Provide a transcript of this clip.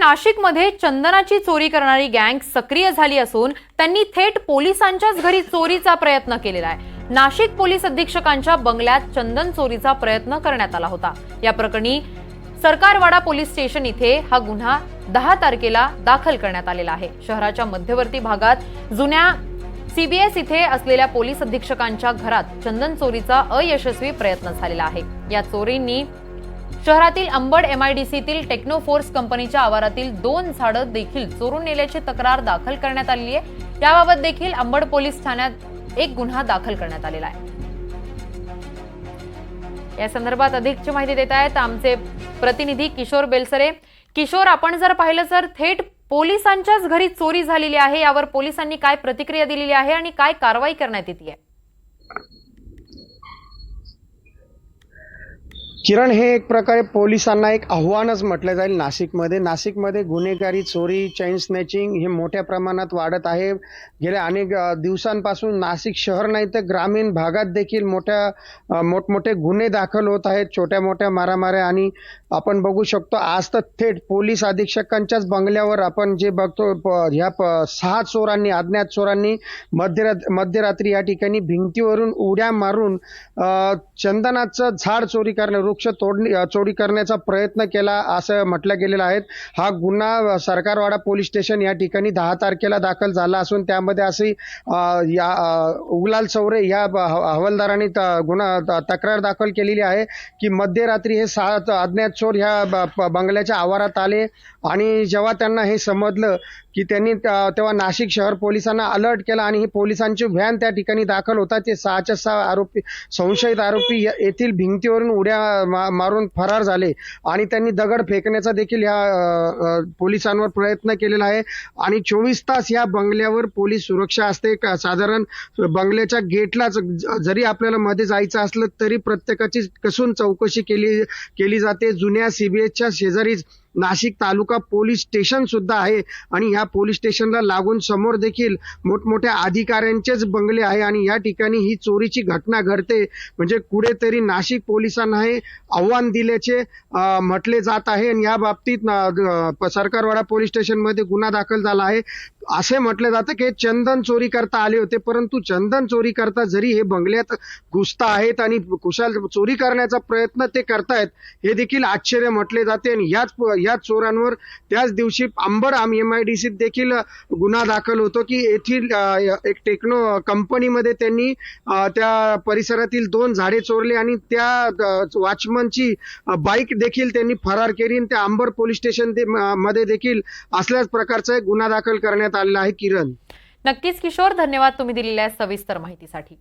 नाशिकमध्ये चंदनाची चोरी करणारी गँग सक्रिय झाली असून त्यांनी थेट पोलिसांच्याच घरी चोरीचा प्रयत्न केलेला आहे। नाशिक पोलीस अधीक्षकांच्या बंगल्यात चंदन चोरीचा प्रयत्न करण्यात आला होता। या प्रकरणी सरकारवाडा पोलीस स्टेशन इथे हा गुन्हा 10 तारखेला दाखल करण्यात आलेला आहे। शहराच्या मध्यवर्ती भागात जुन्या सीबीएस इथे असलेल्या पोलीस अधीक्षकांच्या घरात चंदन चोरीचा अयशस्वी प्रयत्न झालेला आहे। या चोरींनी शहरातील अंबड एमआयडीसीतील टेक्नोफोर्स कंपनीच्या आवारातील 2 झाडं देखील चोरून नेल्याची तक्रार दाखल करण्यात आली आहे। याबाबत देखील अंबड पोलीस ठाण्यात एक गुन्हा दाखल करण्यात आलेला आहे। या संदर्भात अधिकची माहिती देत आहेत आमचे प्रतिनिधी किशोर बेलसरे। किशोर, आपण जर पाहिलं तर थेट पोलिसांच्याच घरी चोरी झालेली आहे, यावर पोलिसांनी काय प्रतिक्रिया दिलेली आहे आणि काय कारवाई करण्यात येते? किरण, हे एक प्रकारे पोलिसांना एक आव्हानच म्हटलं जाईल। नाशिकमध्ये गुन्हेगारी, चोरी, चेन स्नॅचिंग हे मोठ्या प्रमाणात वाढत आहे। गेल्या अनेक दिवसांपासून नाशिक शहर नाही तर ग्रामीण भागात देखील मोठमोठे गुन्हे दाखल होत आहेत, छोट्या मोठ्या मारामाऱ्या। आणि आपण बघू शकतो आज तर थेट पोलीस अधीक्षकांच्याच बंगल्यावर आपण जे बघतो, ह्या 6 चोरांनी, अज्ञात चोरांनी मध्यरात्री या ठिकाणी भिंतीवरून उड्या मारून चंदनाचं झाड चोरी चोरी करण्याचा प्रयत्न केला असं म्हटलं गेलेलं आहे। हा गुन्हा सरकारवाडा पोलीस स्टेशन या ठिकाणी 10 तारखेला दाखल झाला असून त्यामध्ये अशी उगलाल चौरे या हवालदारांनी तक्रार दाखल केलेली आहे की मध्यरात्री हे 7 अज्ञात चोर ह्या बंगल्याच्या आवारात आले आणि जेव्हा त्यांना हे समजलं की त्यांनी तेव्हा नाशिक शहर पोलिसांना अलर्ट केला आणि ही पोलिसांची व्हॅन त्या ठिकाणी दाखल होता। ते 6च्या 6 संशयित आरोपी येथील भिंतीवरून उड्या मारून फरार झाले आणि त्यांनी दगड फेकण्याचा देखील या पोलिसांवर प्रयत्न केलेला आहे। आणि 24 तास या बंगल्यावर पोलीस सुरक्षा असते। साधारण बंगल्याच्या गेटलाच जरी आपल्याला मध्ये जायचं असलं तरी प्रत्येकाची कसून चौकशी केली जाते। जुन्या सीबीएसच्या शेजारीच नाशिक तालुका पोलीस स्टेशन सुद्धा आहे आणि ह्या पोलीस स्टेशनला लागून समोर देखील मोठमोठ्या अधिकाऱ्यांचेच बंगले आहे आणि या ठिकाणी ही चोरीची घटना घडते म्हणजे कुठेतरी नाशिक पोलिसांना हे आव्हान दिल्याचे म्हटले जात आहे। आणि या बाबतीत सरकारवाडा पोलीस स्टेशन मध्ये गुन्हा दाखल झाला आहे। असे म्हटले जाते की चंदन चोरी करता आले होते, परंतु चंदन चोरी करता जरी हे बंगल्यात घुसता आहेत आणि कुशाल चोरी करण्याचा प्रयत्न ते करतायत हे देखील आश्चर्य म्हटले जाते। आणि या चोरांवर त्याच दिवशी अंबड एमआयडीसीत देखील गुन्हा दाखल होतो की येथील एक टेक्नो कंपनीमध्ये त्यांनी त्या परिसरातील 2 झाडे चोरले आणि त्या वॉचमनची बाईक देखील त्यांनी फरार केली आणि त्या अंबड पोलीस स्टेशन मध्ये देखील असल्याच प्रकारचा गुन्हा दाखल करण्यात आलेला आहे। किरण, नक्कीच किशोर, धन्यवाद तुम्ही दिलेल्या सविस्तर माहितीसाठी।